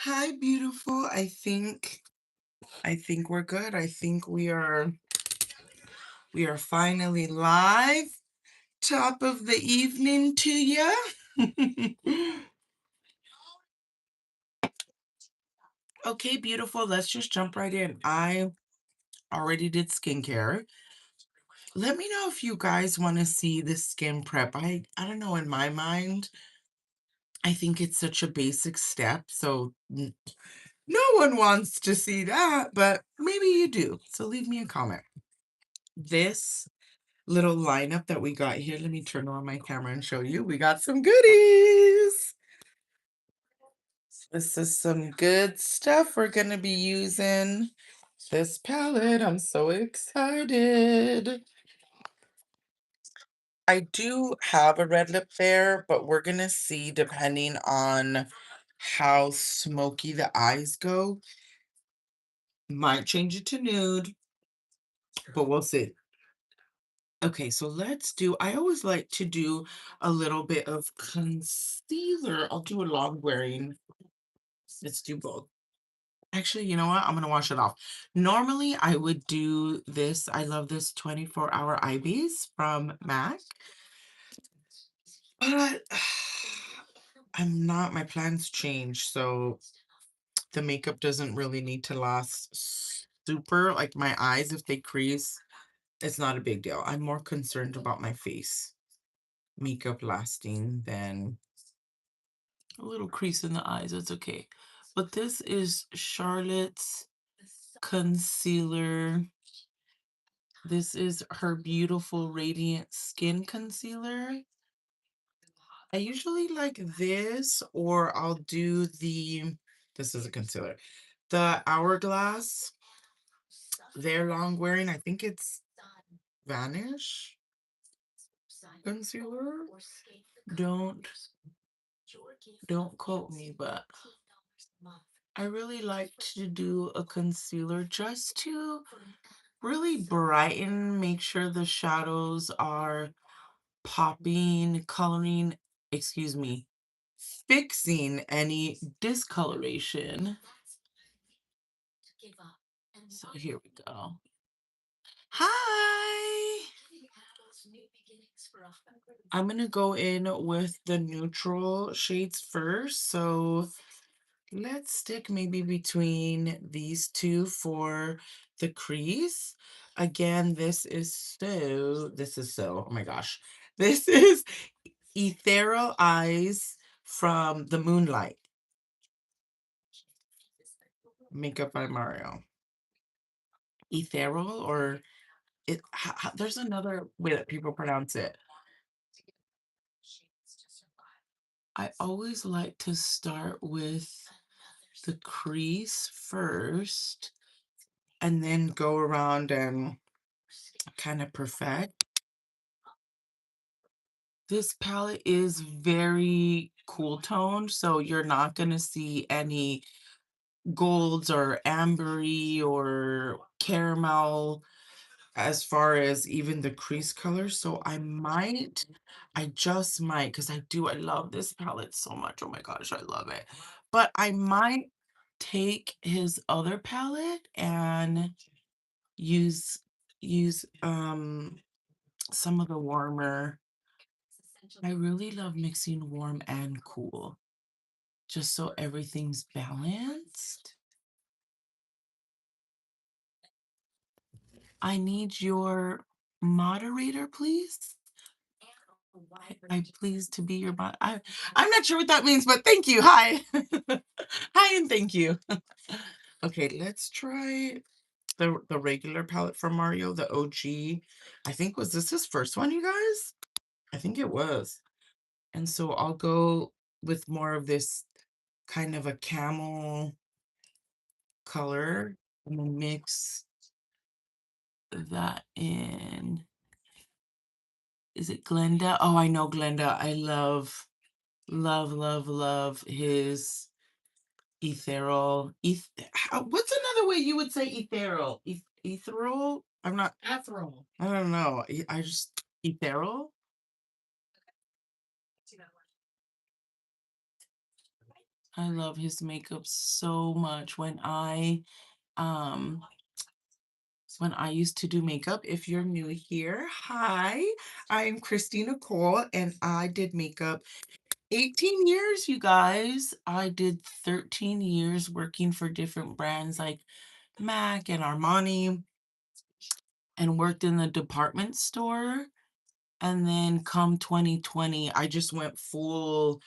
Hi, beautiful. I think we're good. I think we are finally live. Top of the evening to ya. Okay, beautiful. Let's just jump right in. I already did skincare. Let me know if you guys want to see the skin prep. I don't know, in my mind, I think it's such a basic step, so no one wants to see that, but maybe you do. So leave me a comment. This little lineup that we got here. Let me turn on my camera and show you. We got some goodies. This is some good stuff we're going to be using. This palette, I'm so excited. I do have a red lip there, but we're going to see depending on how smoky the eyes go. Might change it to nude, but we'll see. Okay, so I always like to do a little bit of concealer. I'll do a long wearing. Let's do both. Actually, you know what? I'm gonna wash it off. Normally, I would do this. I love this 24-hour eye base from MAC, but my plans change, so the makeup doesn't really need to last super, like my eyes, if they crease, it's not a big deal. I'm more concerned about my face makeup lasting than a little crease in the eyes. It's okay. But this is Charlotte's concealer. This is her beautiful Radiant Skin Concealer. I usually like this, or I'll do this is a concealer. The Hourglass, their long wearing, I think it's Vanish concealer. Don't don't quote me, but I really like to do a concealer just to really brighten, make sure the shadows are popping, coloring, excuse me, fixing any discoloration. So here we go. Hi! I'm gonna go in with the neutral shades first. So let's stick maybe between these two for the crease. Again, oh my gosh. This is Ethereal Eyes from the Moonlight. Makeup by Mario. Ethereal, or there's another way that people pronounce it. I always like to start with the crease first and then go around and kind of perfect. This palette is very cool toned, so you're not going to see any golds or ambery or caramel as far as even the crease color. So I just might, because I love this palette so much. Oh my gosh, I love it. But I might take his other palette and use some of the warmer. I really love mixing warm and cool, just so everything's balanced. I need your moderator, please. I'm pleased to be your I'm not sure what that means, but thank you. Hi. Hi and thank you. Okay, let's try the regular palette from Mario, the OG. I think was this his first one, you guys? I think it was. And so I'll go with more of this kind of a camel color and then mix that in. Is it Glenda? Oh, I know Glenda. I love, love, love, love his ethereal. What's another way you would say ethereal? Ethereal? I'm not. Ethereal. I don't know. I just ethereal. I love his makeup so much. Um when I used to do makeup, if you're new here, hi, I'm Christina Cole and I did makeup 18 years, you guys. I did 13 years working for different brands like MAC and Armani and worked in the department store. And then come 2020, I just went full,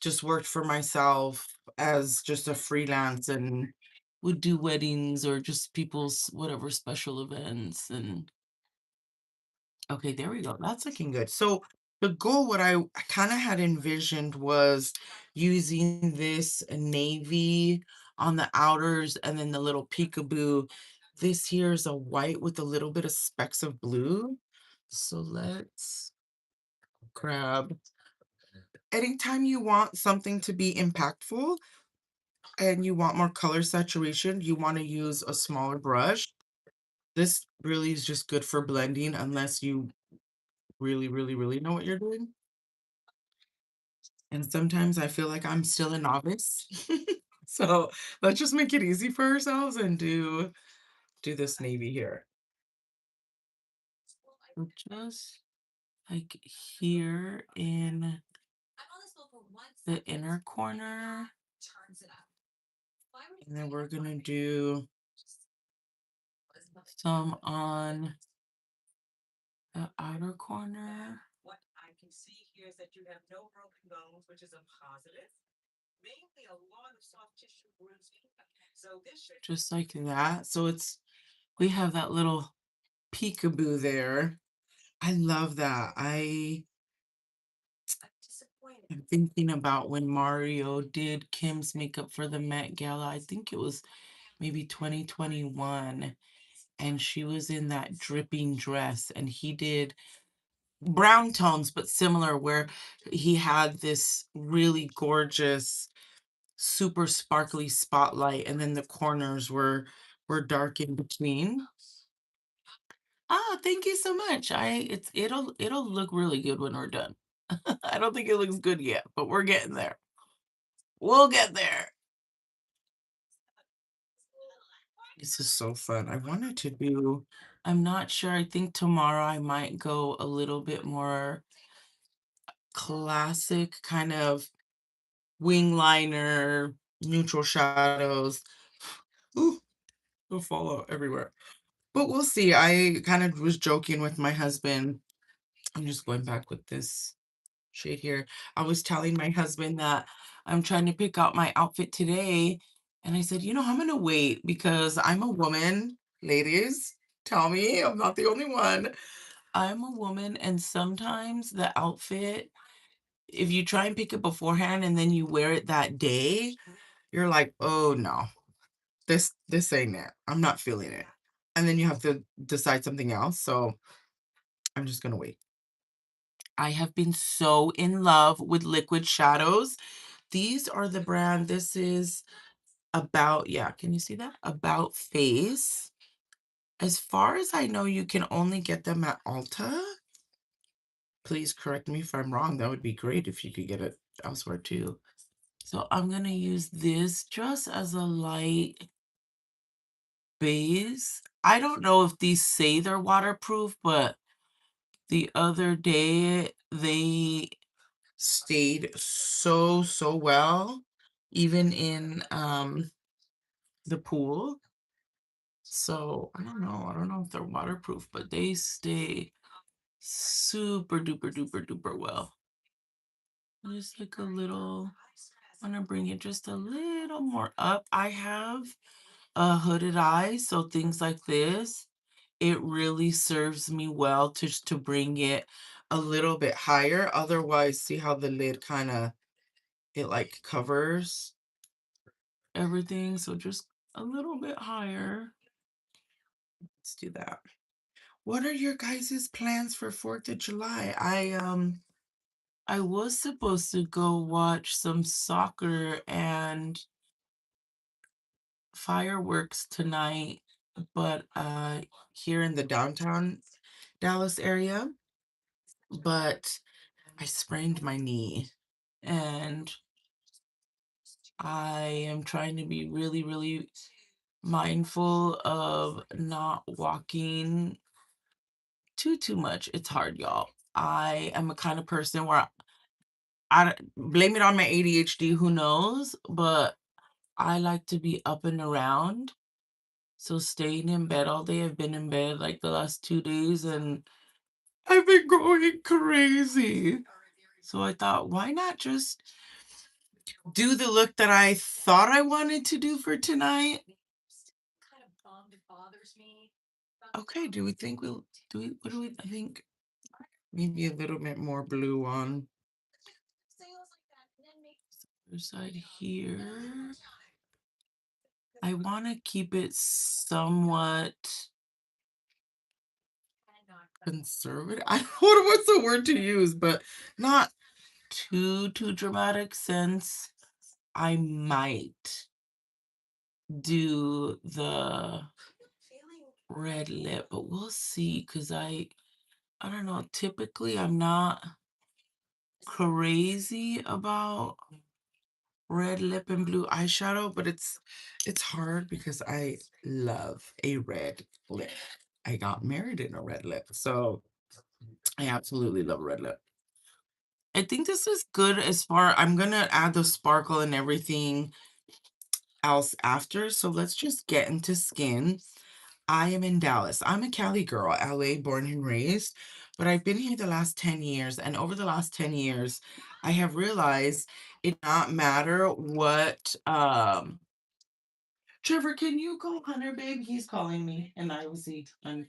just worked for myself as just a freelance and would do weddings or just people's whatever special events. And okay, there we go. That's looking good. So the goal, what I kind of had envisioned was using this navy on the outers and then the little peekaboo. This here is a white with a little bit of specks of blue. So let's grab. Anytime you want something to be impactful and you want more color saturation, you want to use a smaller brush. This really is just good for blending unless you really, really, really know what you're doing. And sometimes I feel like I'm still a novice. So let's just make it easy for ourselves and do this navy here. So just like here in the inner corner. And then we're gonna do some on the outer corner. What I can see here is that you have no broken bones, which is a positive. Mainly a lot of soft tissue bruising. So this should just like that. So it's we have that little peekaboo there. I love that. I'm thinking about when Mario did Kim's makeup for the Met Gala. I think it was maybe 2021. And she was in that dripping dress, and he did brown tones, but similar, where he had this really gorgeous, super sparkly spotlight, and then the corners were dark in between. Ah, thank you so much. It'll look really good when we're done. I don't think it looks good yet, but we're getting there. We'll get there. This is so fun. I wanted to do, I'm not sure. I think tomorrow I might go a little bit more classic kind of wing liner, neutral shadows. Ooh, it'll fall out everywhere. But we'll see. I kind of was joking with my husband. I'm just going back with this shade here. I was telling my husband that I'm trying to pick out my outfit today. And I said, I'm going to wait because I'm a woman. Ladies, tell me I'm not the only one. I'm a woman. And sometimes the outfit, if you try and pick it beforehand and then you wear it that day, you're like, oh no, this ain't it. I'm not feeling it. And then you have to decide something else. So I'm just going to wait. I have been so in love with liquid shadows. These are the brand. This is About, yeah, can you see that? About Face. As far as I know, you can only get them at Ulta. Please correct me if I'm wrong. That would be great if you could get it elsewhere too. So I'm gonna use this just as a light base. I don't know if these say they're waterproof, but the other day they stayed so, so well, even in the pool. So I don't know. I don't know if they're waterproof, but they stay super duper duper duper well. Just like a little, I'm gonna bring it just a little more up. I have a hooded eye, so things like this, it really serves me well to bring it a little bit higher. Otherwise, see how the lid kind of, it like covers everything. So just a little bit higher. Let's do that. What are your guys' plans for 4th of July? I was supposed to go watch some soccer and fireworks tonight, but here in the downtown Dallas area, but I sprained my knee and I am trying to be really, really mindful of not walking too much. It's hard, y'all. I am a kind of person where blame it on my ADHD, who knows? But I like to be up and around. So staying in bed all day, I've been in bed like the last 2 days and I've been going crazy. So I thought, why not just do the look that I thought I wanted to do for tonight? Okay, do we think we'll do we what do we I think maybe a little bit more blue on the side here. I want to keep it somewhat conservative. I don't know what's the word to use, but not too dramatic since I might do the red lip, but we'll see because I don't know, typically I'm not crazy about red lip and blue eyeshadow, but it's hard because I love a red lip. I got married in a red lip, so I absolutely love red lip. I think this is good as far I'm gonna add the sparkle and everything else after, so let's just get into skin. I am in Dallas. I'm a Cali girl, LA born and raised, but I've been here the last 10 years, and over the last 10 years, I have realized it not matter what Trevor, can you call Hunter, babe? He's calling me, and I will see. And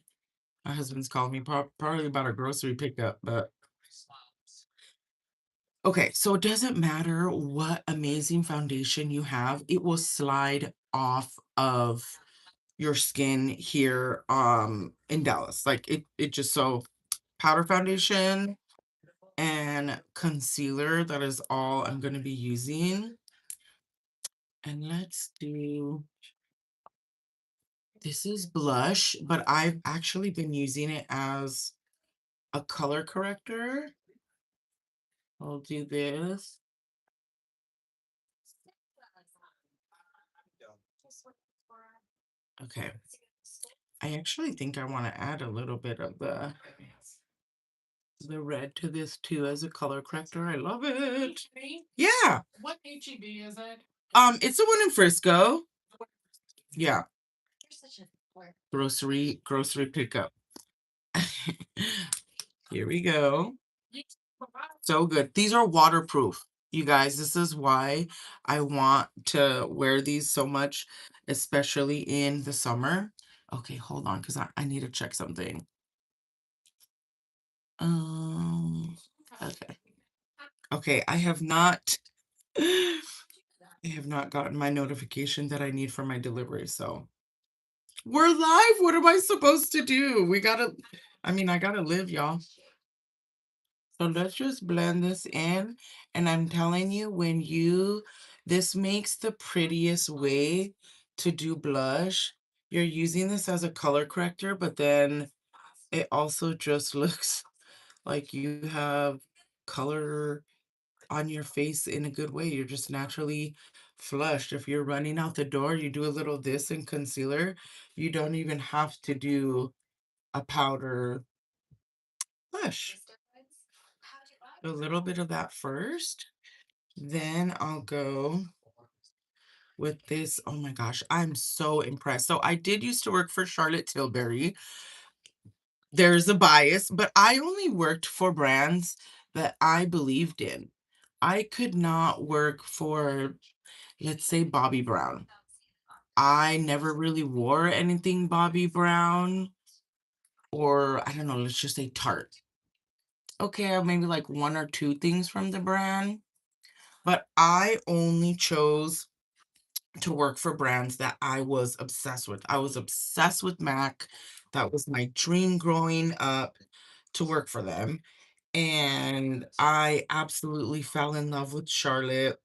my husband's calling me probably about a grocery pickup, but okay, so it doesn't matter what amazing foundation you have, it will slide off of your skin here in Dallas. Like it just so powder foundation and concealer, that is all I'm going to be using. And let's do this is blush, but I've actually been using it as a color corrector. I'll do this. Okay. I actually think I want to add a little bit of the red to this too as a color corrector. I love it. Yeah. What HEB is it? It's the one in Frisco. Yeah. Grocery pickup. Here we go. So good. These are waterproof. You guys, this is why I want to wear these so much, especially in the summer. Okay, hold on, because I need to check something. Um, okay. Okay, I have not I have not gotten my notification that I need for my delivery, so we're live. What am I supposed to do? I mean, I gotta live, y'all. So let's just blend this in. And I'm telling you, this makes the prettiest way to do blush. You're using this as a color corrector, but then it also just looks like you have color on your face in a good way. You're just naturally flushed. If you're running out the door, you do a little this in concealer. You don't even have to do a powder blush. A little bit of that first. Then I'll go with this. Oh my gosh, I'm so impressed. So I did used to work for Charlotte Tilbury. There's a bias, but I only worked for brands that I believed in. I could not work for, let's say, Bobbi Brown. I never really wore anything Bobbi Brown, or I don't know, let's just say Tarte. Okay, maybe like one or two things from the brand, but I only chose to work for brands that I was obsessed with. I was obsessed with MAC. That was my dream growing up, to work for them. And I absolutely fell in love with Charlotte.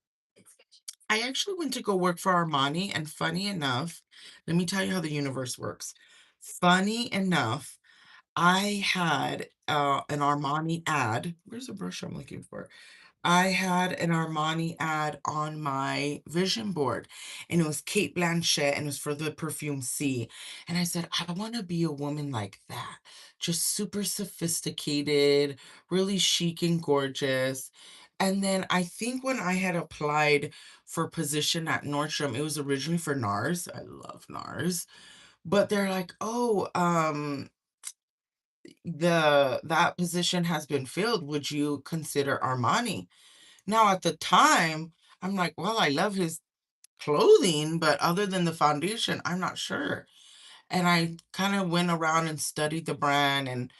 I actually went to go work for Armani, and funny enough, let me tell you how the universe works. Funny enough, I had an Armani ad. Where's the brush I'm looking for? I had an Armani ad on my vision board, and it was Kate Blanchett, and it was for the perfume C. And I said, I want to be a woman like that, just super sophisticated, really chic and gorgeous. And then I think when I had applied for a position at Nordstrom, it was originally for NARS. I love NARS, but they're like, oh, that position has been filled. Would you consider Armani? Now, at the time, I'm like, well, I love his clothing, but other than the foundation, I'm not sure. And I kind of went around and studied the brand, and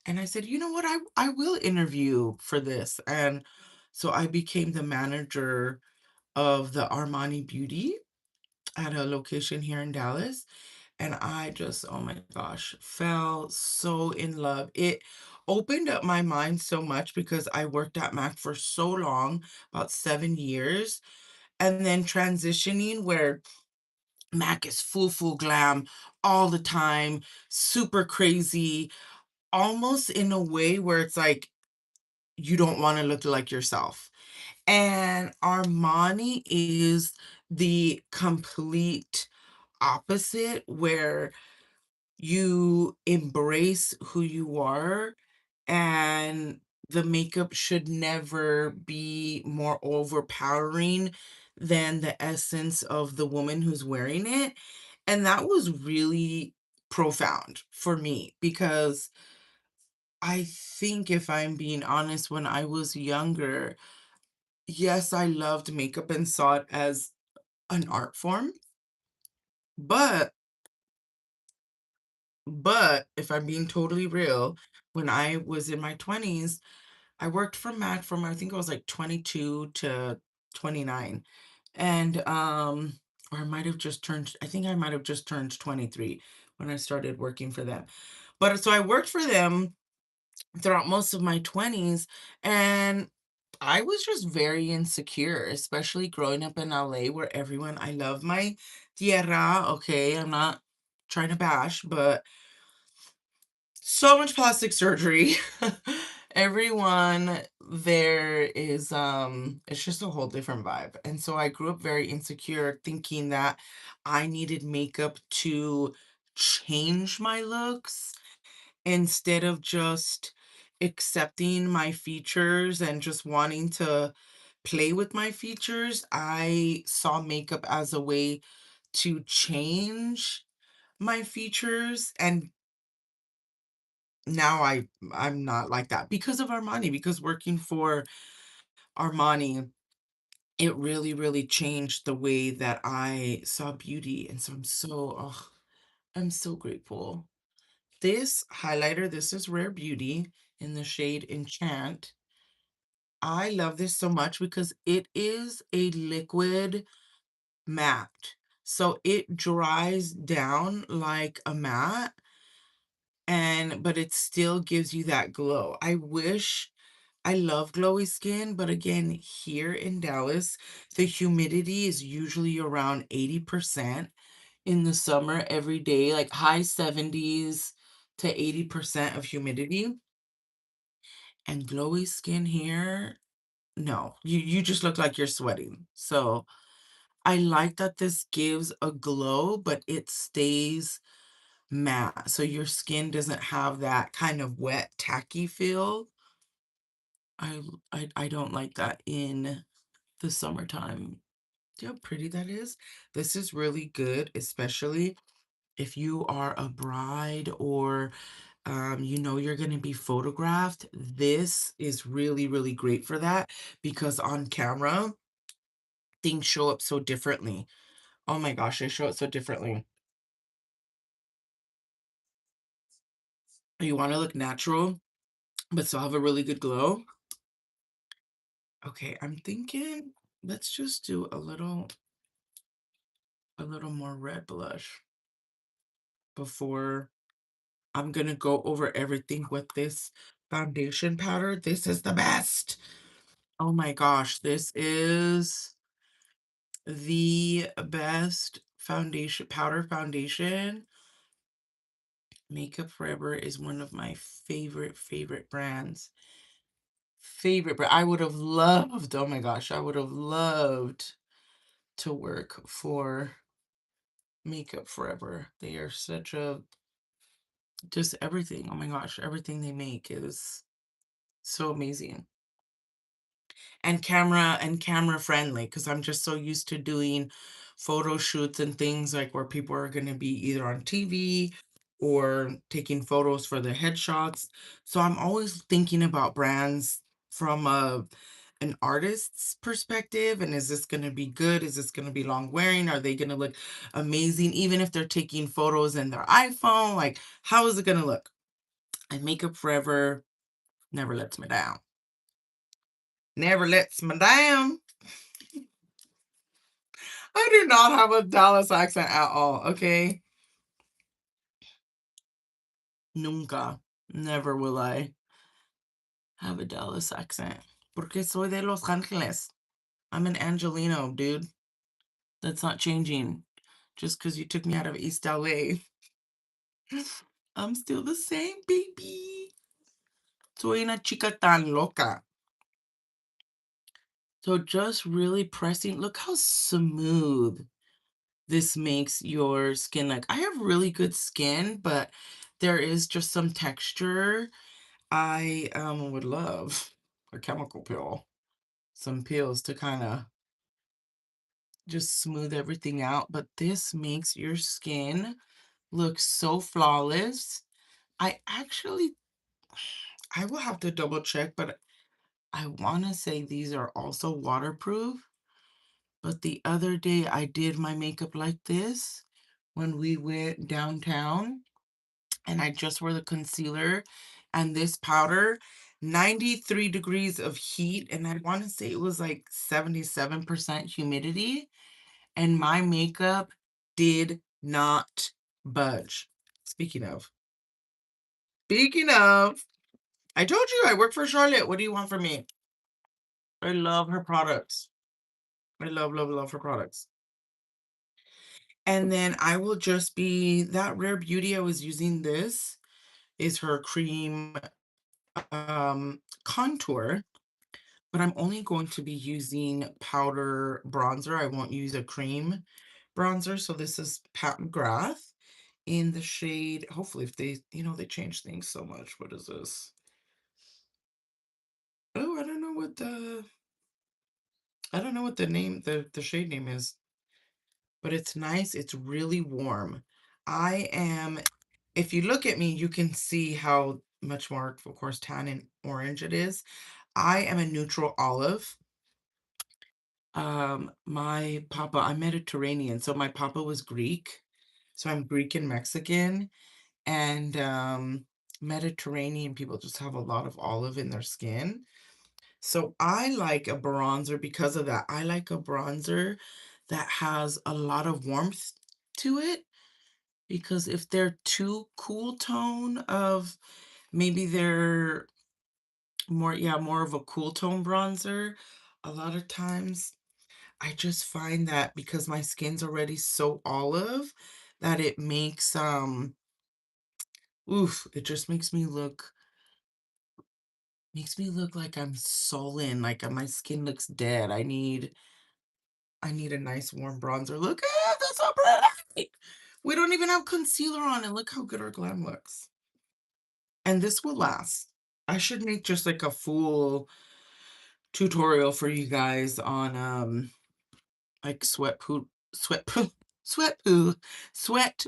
I said, you know what, I will interview for this. And so I became the manager of the Armani Beauty at a location here in Dallas. And I just, oh my gosh, fell so in love. It opened up my mind so much because I worked at Mac for so long, about 7 years, and then transitioning where Mac is full glam all the time, super crazy, almost in a way where it's like you don't want to look like yourself. And Armani is the complete opposite, where you embrace who you are, and the makeup should never be more overpowering than the essence of the woman who's wearing it. And that was really profound for me because I think, if I'm being honest, when I was younger, yes, I loved makeup and saw it as an art form, but if I'm being totally real, when I was in my 20s, I worked for Mac from, I think I was like 22 to 29. And or I might have just turned, I think I might have just turned 23 when I started working for them. But so I worked for them throughout most of my 20s, and I was just very insecure, especially growing up in LA where everyone, I love my tierra, okay? I'm not trying to bash, but so much plastic surgery. Everyone there is it's just a whole different vibe. And so I grew up very insecure, thinking that I needed makeup to change my looks instead of just accepting my features and just wanting to play with my features. I saw makeup as a way to change my features, and now I'm not like that because of Armani, because working for Armani, it really changed the way that I saw beauty. And so I'm so grateful. This highlighter, this is Rare Beauty in the shade Enchant. I love this so much because it is a liquid matte. So it dries down like a matte, and but it still gives you that glow. I love glowy skin, but again, here in Dallas, the humidity is usually around 80% in the summer every day, like high 70s to 80% of humidity. And glowy skin here, no, you just look like you're sweating. So I like that this gives a glow, but it stays matte. So your skin doesn't have that kind of wet, tacky feel. I I don't like that in the summertime. See how pretty that is? This is really good, especially if you are a bride or you know you're going to be photographed. This is really great for that because on camera, things show up so differently. Oh my gosh, they show up so differently. You want to look natural, but still have a really good glow. Okay, I'm thinking let's just do a little more red blush before I'm gonna go over everything with this foundation powder. This is the best. Oh my gosh, this is the best foundation, powder foundation. Makeup Forever is one of my favorite brands. favorite, but I would have loved, oh my gosh, I would have loved to work for Makeup Forever. They are such a, just everything. Oh my gosh, everything they make is so amazing. And camera friendly, because I'm just so used to doing photo shoots and things like where people are going to be either on TV or taking photos for their headshots. So I'm always thinking about brands from an artist's perspective, and is this going to be good? Is this going to be long wearing? Are they going to look amazing even if they're taking photos in their iPhone? Like, how is it going to look? And Makeup Forever never lets me down. Never lets me down. I do not have a Dallas accent at all, okay? Nunca. Never will I have a Dallas accent. Porque soy de Los Angeles. I'm an Angelino, dude. That's not changing. Just because you took me out of East LA. I'm still the same, baby. Soy una chica tan loca. So just really pressing. Look how smooth this makes your skin. Like, I have really good skin, but there is just some texture. I would love a chemical peel, some pills to kind of just smooth everything out, but this makes your skin look so flawless. I actually, I will have to double check, but I want to say these are also waterproof. But the other day I did my makeup like this when we went downtown, and I just wore the concealer and this powder, 93 degrees of heat, and I want to say it was like 77% humidity, and my makeup did not budge. Speaking of, I told you I work for Charlotte. What do you want from me? I love her products. I love, love, love her products. And then I will just be that Rare Beauty I was using. This is her cream contour, but I'm only going to be using powder bronzer. I won't use a cream bronzer. So this is Pat McGrath in the shade, hopefully, if they, they change things so much. What is this? Oh, I don't know what the name, the shade name is, but it's nice. It's really warm. I am, if you look at me, you can see how much more, of course, tan and orange it is. I am a neutral olive. My papa, I'm Mediterranean, so my papa was Greek. So I'm Greek and Mexican, and Mediterranean people just have a lot of olive in their skin. So I like a bronzer because of that. I like a bronzer that has a lot of warmth to it, because if they're too cool tone of, maybe they're more, yeah, more of a cool tone bronzer, a lot of times I just find that because my skin's already so olive, that it makes oof, it just makes me look like I'm sullen, like my skin looks dead. I need a nice warm bronzer. Look at that's so pretty. We don't even have concealer on, and look how good our glam looks. And this will last. I should make just like a full tutorial for you guys on like sweat poo sweat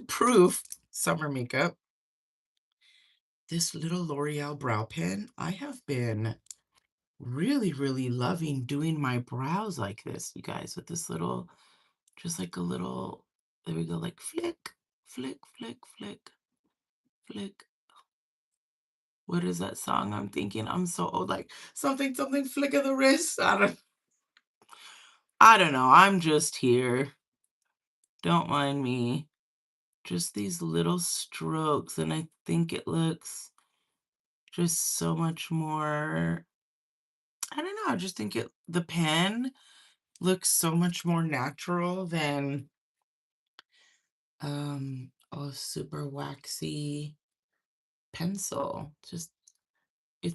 proof summer makeup. This little L'Oreal brow pen, I have been really, really loving doing my brows like this, you guys, with this little, just like a little, there we go, like flick, flick, flick, flick, flick. What is that song I'm thinking? I'm so old, like something, something, flick of the wrist. I don't know. I'm just here. Don't mind me. Just these little strokes, and I think it looks just so much more, I don't know, I just think the pen looks so much more natural than a super waxy pencil. Just,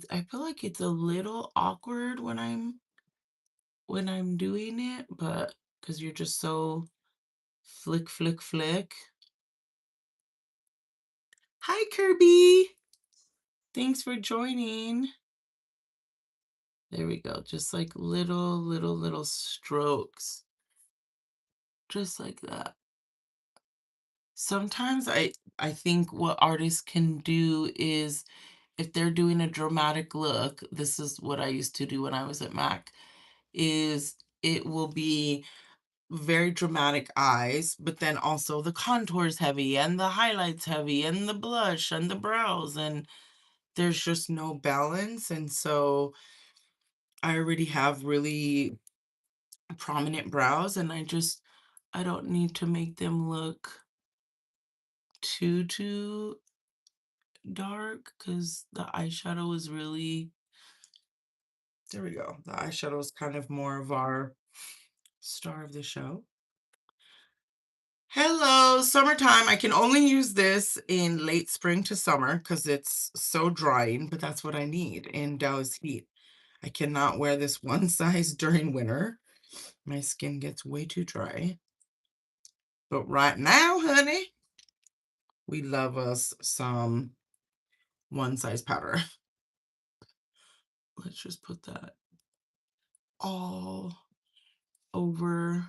I feel like it's a little awkward when I'm doing it, but because you're just so flick, flick, flick. Hi, Kirby. Thanks for joining. There we go. Just like little, little, little strokes. Just like that. Sometimes I think what artists can do is if they're doing a dramatic look, this is what I used to do when I was at Mac, is it will be very dramatic eyes, but then also the contours heavy and the highlights heavy and the blush and the brows, and there's just no balance. And so I already have really prominent brows, and I don't need to make them look too dark because the eyeshadow is really, there we go. The eyeshadow is kind of more of our star of the show. Hello, summertime. I can only use this in late spring to summer because it's so drying, but that's what I need in Dallas heat. I cannot wear this one size during winter. My skin gets way too dry. But right now, honey, we love us some one size powder. Let's just put that all over.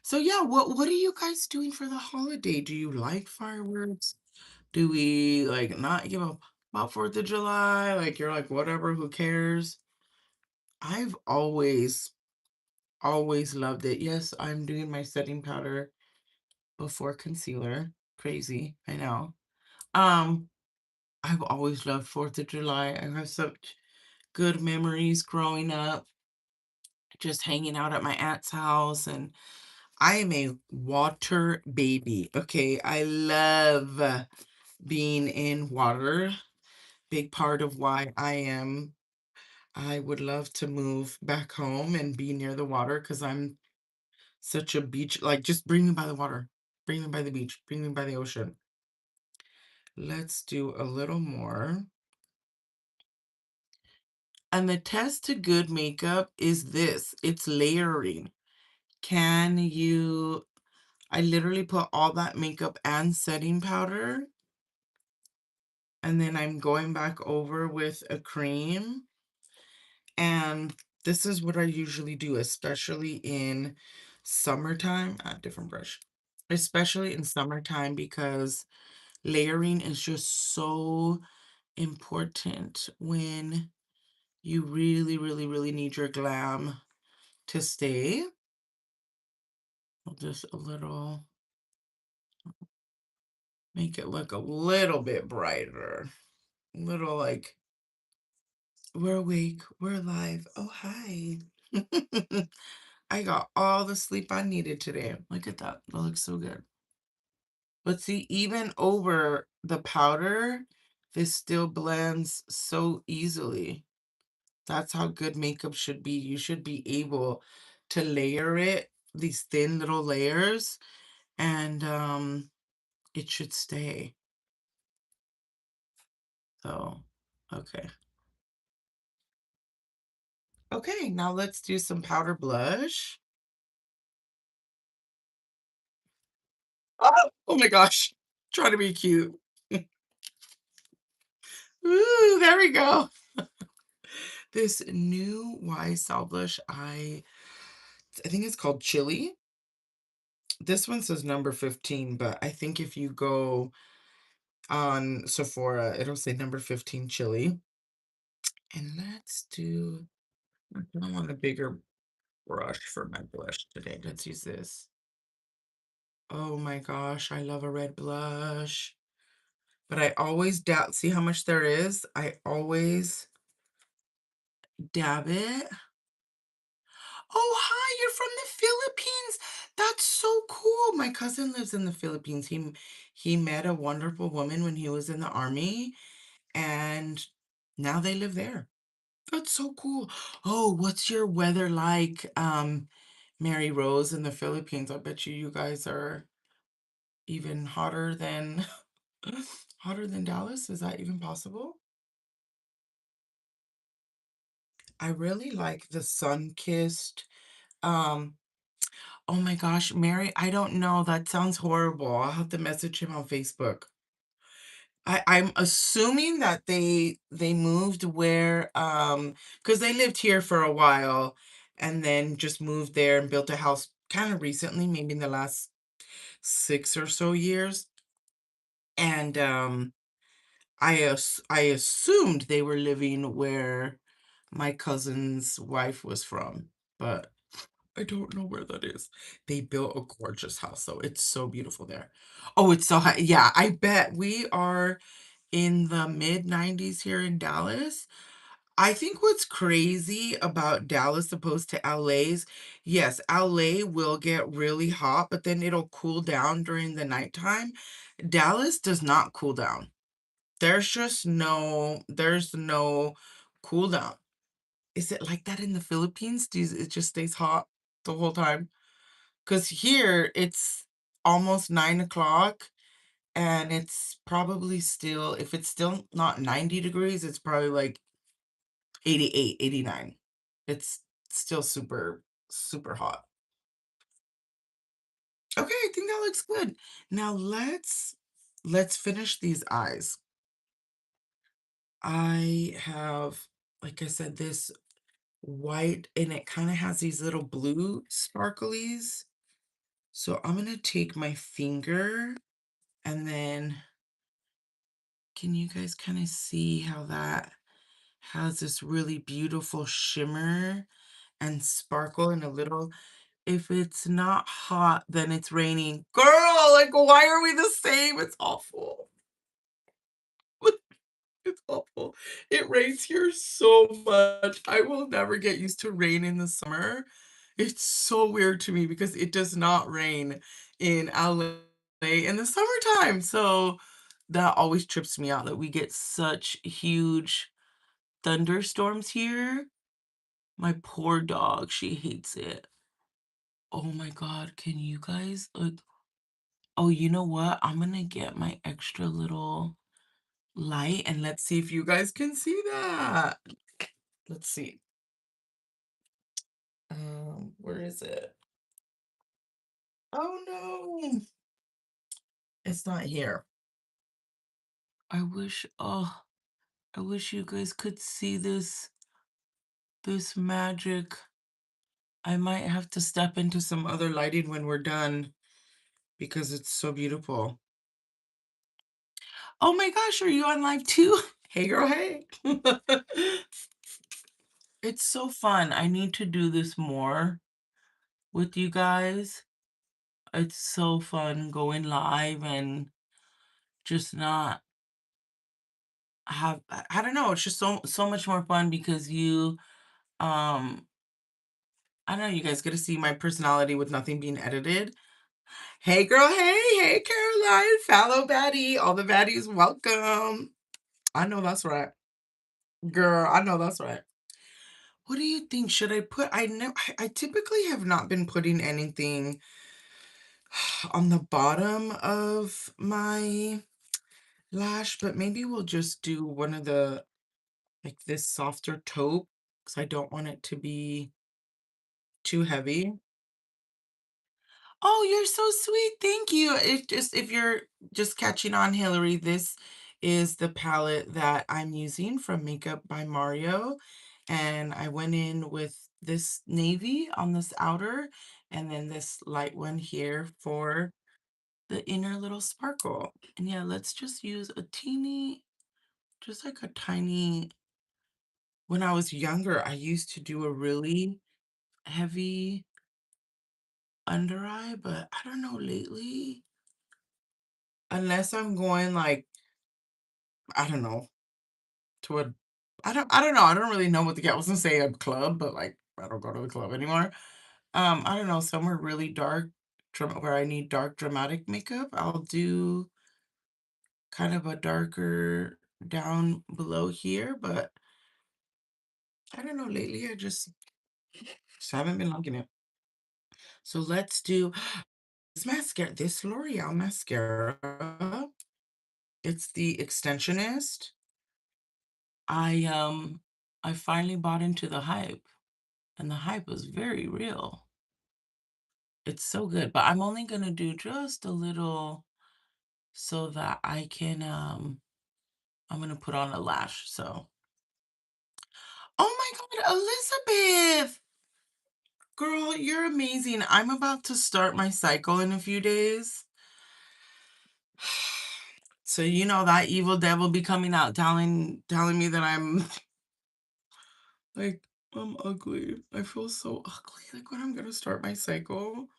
So yeah, what are you guys doing for the holiday? Do you like fireworks? Do we like not give a about 4th of July? Like you're like, whatever, who cares? I've always loved it. Yes, I'm doing my setting powder before concealer. Crazy, I know. Um, I've always loved 4th of July. I have such good memories growing up, just hanging out at my aunt's house, and I am a water baby. Okay, I love being in water. Big part of why I would love to move back home and be near the water because I'm such a beach, like just bring me by the water, bring me by the beach, bring me by the ocean. Let's do a little more. And the test to good makeup is this, it's layering. Can you, I literally put all that makeup and setting powder, and then I'm going back over with a cream. And this is what I usually do, especially in summertime. Different brush. Especially in summertime because layering is just so important when you really, really, really need your glam to stay. Just a little, make it look a little bit brighter. A little like, we're awake, we're alive. Oh, hi. I got all the sleep I needed today. Look at that. That looks so good. But see, even over the powder, this still blends so easily. That's how good makeup should be. You should be able to layer it, these thin little layers, and it should stay. So, okay. Okay, now let's do some powder blush. Oh my gosh. Trying to be cute. Ooh, there we go. This new YSL blush, I think it's called Chili. This one says number 15, but I think if you go on Sephora, it'll say number 15 Chili. And let's do, I want a bigger brush for my blush today. Let's use this. Oh my gosh, I love a red blush. But I always doubt, see how much there is? I always dab it. Oh, hi, you're from the Philippines. That's so cool. My cousin lives in the Philippines. He met a wonderful woman when he was in the army, and now they live there. That's so cool. Oh, what's your weather like, Mary Rose in the Philippines? I bet you guys are even hotter than hotter than Dallas. Is that even possible? I really like the sun-kissed, um oh my gosh, Mary, I don't know, that sounds horrible. I'll have to message him on Facebook. I'm assuming that they moved where, because they lived here for a while and then just moved there and built a house kinda recently, maybe in the last 6 or so years, and, I assumed they were living where my cousin's wife was from, but I don't know where that is. They built a gorgeous house, though. It's so beautiful there. Oh, it's so high. Yeah, I bet we are in the mid 90s here in Dallas. I think what's crazy about Dallas opposed to LA's, yes, LA will get really hot, but then it'll cool down during the nighttime. Dallas does not cool down. There's no cool down. Is it like that in the Philippines? It just stays hot the whole time? Because here it's almost 9 o'clock and it's probably still, if it's still not 90 degrees, it's probably like 88, 89. It's still super, super hot. Okay, I think that looks good. Now let's finish these eyes. I have, like I said, this white and it kind of has these little blue sparklies. So I'm gonna take my finger and then can you guys kind of see how that has this really beautiful shimmer and sparkle and a little, if it's not hot, then it's raining. Girl, like why are we the same? It's awful. It's awful. It rains here so much. I will never get used to rain in the summer. It's so weird to me because it does not rain in LA in the summertime. So that always trips me out that we get such huge thunderstorms here. My poor dog, she hates it. Oh my God, can you guys like, oh, you know what? I'm gonna get my extra little light and let's see if you guys can see that. Let's see. Where is it? Oh no, it's not here. I wish you guys could see this magic. I might have to step into some other lighting when we're done because it's so beautiful. Oh my gosh, are you on live too? Hey girl, hey. It's so fun. I need to do this more with you guys. It's so fun going live and just not have I don't know, it's just so much more fun because you um I don't know, you guys get to see my personality with nothing being edited. Hey girl, hey, hey Caroline, fellow baddie, all the baddies, welcome. I know that's right. Girl, I know that's right. What do you think? Should I put I know I typically have not been putting anything on the bottom of my lash, but maybe we'll just do one of the like this softer taupe because I don't want it to be too heavy. Oh, you're so sweet. Thank you. If you're just catching on, Hillary, this is the palette that I'm using from Makeup by Mario. And I went in with this navy on this outer and then this light one here for the inner little sparkle. And yeah, let's just use a teeny, just like a tiny, when I was younger, I used to do a really heavy under eye, but I don't know lately. Unless I'm going, like, I don't know, to a I don't know, I don't really know what the I was gonna say a club, but, like, I don't go to the club anymore. I don't know, somewhere really dark, where I need dark dramatic makeup, I'll do kind of a darker down below here, but I don't know, lately I just haven't been liking it. So let's do this L'Oreal mascara. It's the Extensionist. I finally bought into the hype, and the hype was very real. It's so good, but I'm only gonna do just a little so that I can, I'm gonna put on a lash, so. Oh my God, Elizabeth! Girl, you're amazing. I'm about to start my cycle in a few days. So you know that evil devil be coming out telling me that I'm like I'm ugly. I feel so ugly. Like when I'm gonna start my cycle,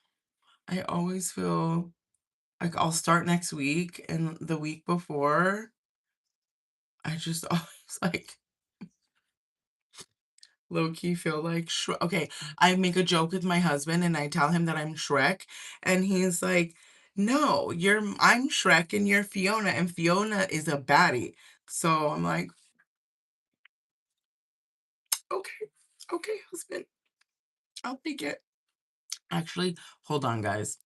I always feel like I'll start next week and the week before, I just always like low key feel like Shrek. Okay, I make a joke with my husband and I tell him that I'm Shrek, and he's like, "No, I'm Shrek and you're Fiona, and Fiona is a baddie." So I'm like, "Okay, okay, husband, I'll take it." Actually, hold on, guys.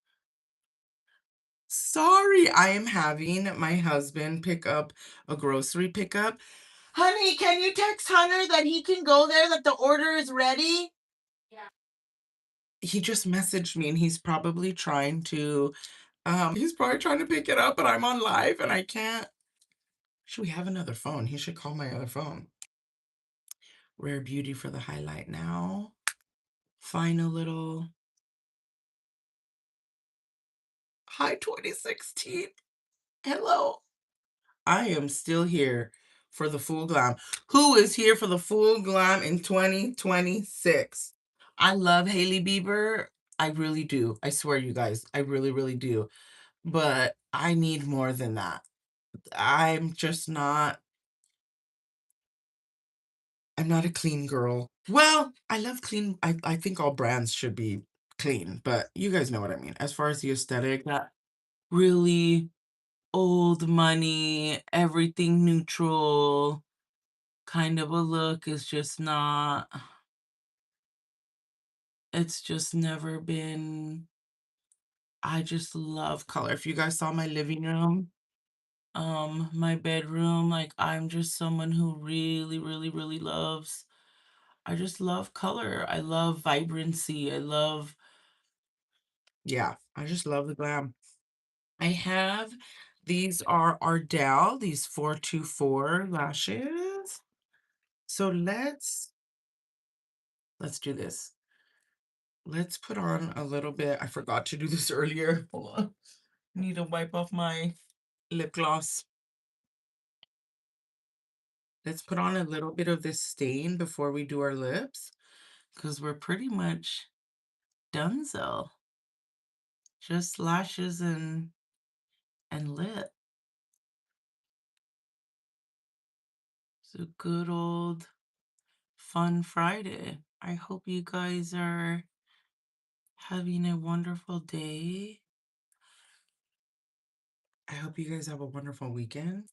Sorry, I am having my husband pick up a grocery pickup. Honey, can you text Hunter that he can go there, that the order is ready? He just messaged me and he's probably trying to pick it up, but I'm on live and I can't. Should we have another phone? He should call my other phone. Rare Beauty for the highlight now. Find a little. Hi, 2016. Hello. I am still here for the full glam. Who is here for the full glam in 2026? I love Hailey Bieber. I really do. I swear, you guys, I really, really do. But I need more than that. I'm just not, I'm not a clean girl. Well, I love clean. I think all brands should be clean, but you guys know what I mean. As far as the aesthetic, that really old money, everything neutral kind of a look is just not, it's just never been, I just love color. If you guys saw my living room, my bedroom, like I'm just someone who really, really, really loves, I just love color. I love vibrancy. I love, yeah, I just love the glam. I have, these are Ardell, these 424 lashes. So let's do this. Let's put on a little bit. I forgot to do this earlier. Hold on. I need to wipe off my lip gloss. Let's put on a little bit of this stain before we do our lips, because we're pretty much donezo. Just lashes and lip. It's a good old fun Friday. I hope you guys are having a wonderful day. I hope you guys have a wonderful weekend.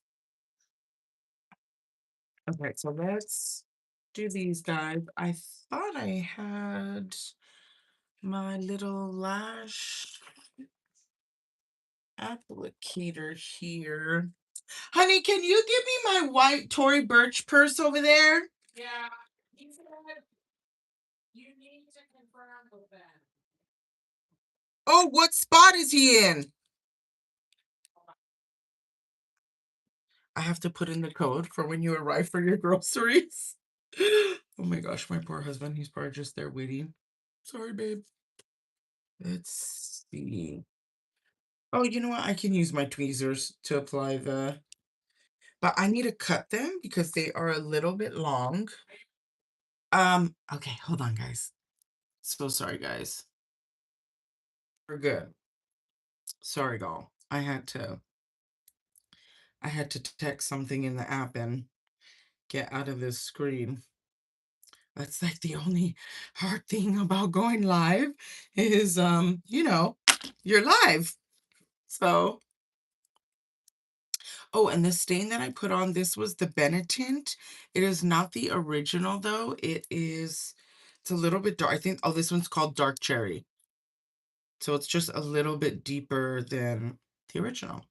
Okay, so let's do these guys. I thought I had my little lash applicator here. Honey, can you give me my white Tory Burch purse over there? Yeah, he said you need to confirm with that. Oh, what spot is he in? I have to put in the code for when you arrive for your groceries. Oh my gosh, my poor husband. He's probably just there waiting. Sorry, babe. Let's see. Oh, you know what? I can use my tweezers to apply the, but I need to cut them because they are a little bit long. Okay, hold on, guys. So sorry, guys. We're good. Sorry, doll. I had to text something in the app and get out of this screen. That's like the only hard thing about going live is you're live. So, oh, and the stain that I put on, this was the Benetint. It is not the original though. It's a little bit dark. I think, oh, this one's called Dark Cherry. So it's just a little bit deeper than the original.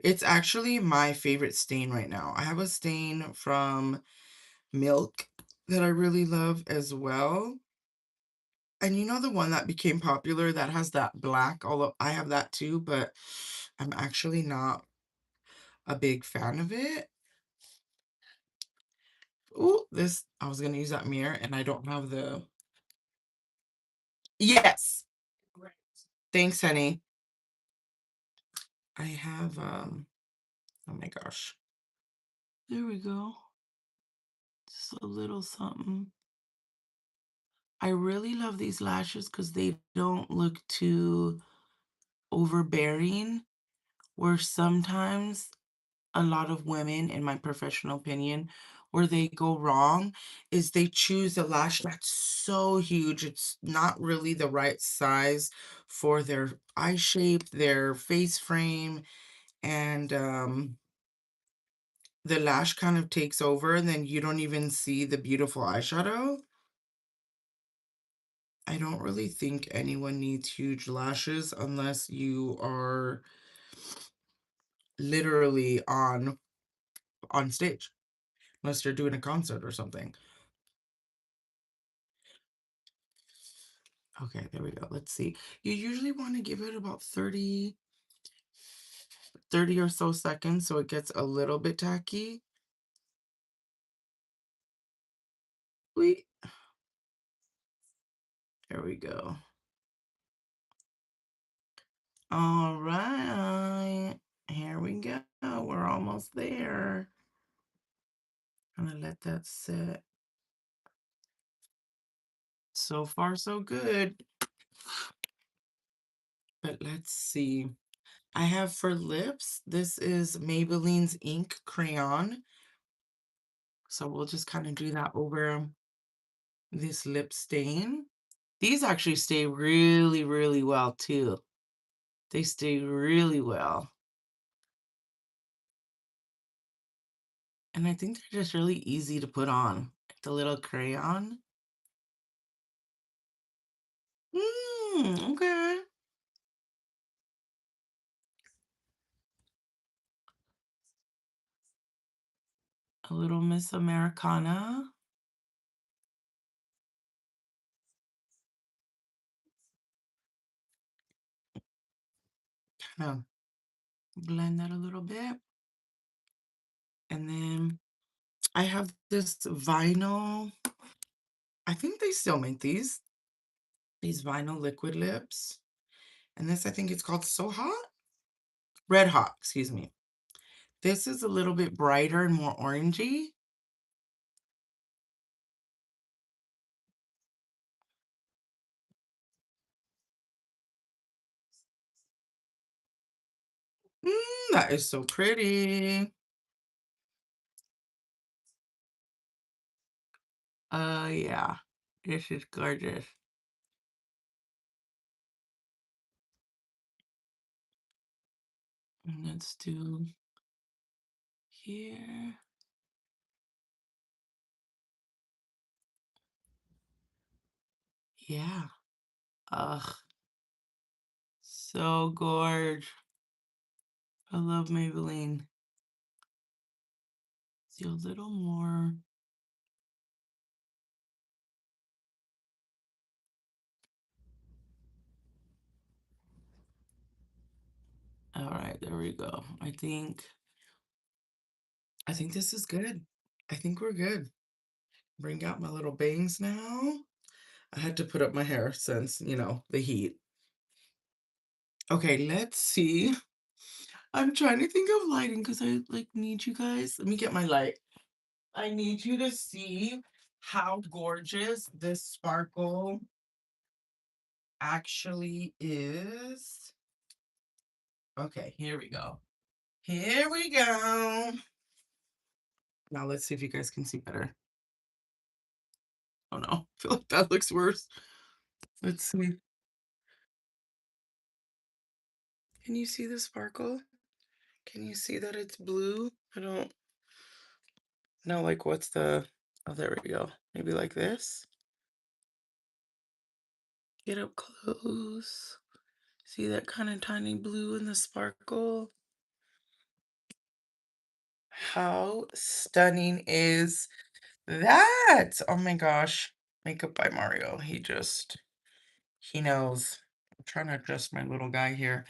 It's actually my favorite stain right now. I have a stain from milk that I really love as well. And you know the one that became popular that has that black, although I have that too, but I'm actually not a big fan of it. Oh, this, I was gonna use that mirror and I don't have the, yes. Thanks, honey. I have, oh my gosh. There we go. Just a little something. I really love these lashes because they don't look too overbearing, where sometimes a lot of women, in my professional opinion, where they go wrong is they choose a lash that's so huge. It's not really the right size for their eye shape, their face frame, and the lash kind of takes over, and then you don't even see the beautiful eyeshadow. I don't really think anyone needs huge lashes unless you are literally on stage, unless you're doing a concert or something. Okay, there we go. Let's see. You usually want to give it about 30 or so seconds so it gets a little bit tacky. We There we go. All right. Here we go. We're almost there. I'm gonna let that sit. So far, so good. But let's see. I have for lips, this is Maybelline's Ink Crayon. So we'll just kind of do that over this lip stain. These actually stay really, really well too. They stay really well. And I think they're just really easy to put on. Like the little crayon. Okay. A little Miss Americana. Kind of blend that a little bit. And then I have this vinyl. I think they still make these vinyl liquid lips. And this, I think it's called So Hot? Red Hot, excuse me. This is a little bit brighter and more orangey. That is so pretty. Yeah. This is gorgeous. And let's do here. Yeah. Ugh. So gorge. I love Maybelline. See a little more. All right, there we go. I think this is good. I think we're good. Bring out my little bangs now. I had to put up my hair since, the heat. Okay, let's see. I'm trying to think of lighting because I like need you guys. Let me get my light. I need you to see how gorgeous this sparkle actually is. Okay, here we go. Here we go. Now let's see if you guys can see better. Oh no, I feel like that looks worse. Let's see. Can you see the sparkle? Can you see that it's blue? I don't know, like, what's the... Oh, there we go. Maybe like this. Get up close. See that kind of tiny blue in the sparkle? How stunning is That! Oh my gosh. Makeup by Mario. He knows. I'm trying to adjust my little guy here.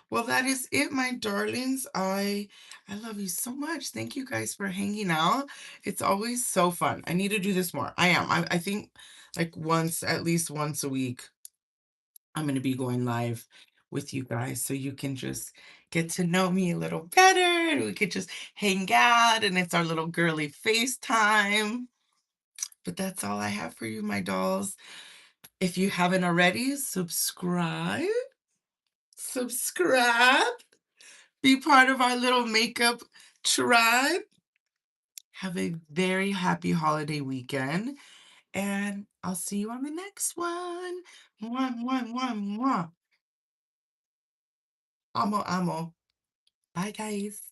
Well, that is it, my darlings. I love you so much. Thank you guys for hanging out. It's always so fun. I need to do this more. I am. I think like once, at least once a week, I'm going to be going live with you guys so you can just get to know me a little better and we could just hang out and it's our little girly FaceTime. But that's all I have for you, my dolls. If you haven't already, subscribe, be part of our little makeup tribe. Have a very happy holiday weekend, and I'll see you on the next one. Mwah, mwah, mwah, mwah. Amo, amo. Bye, guys.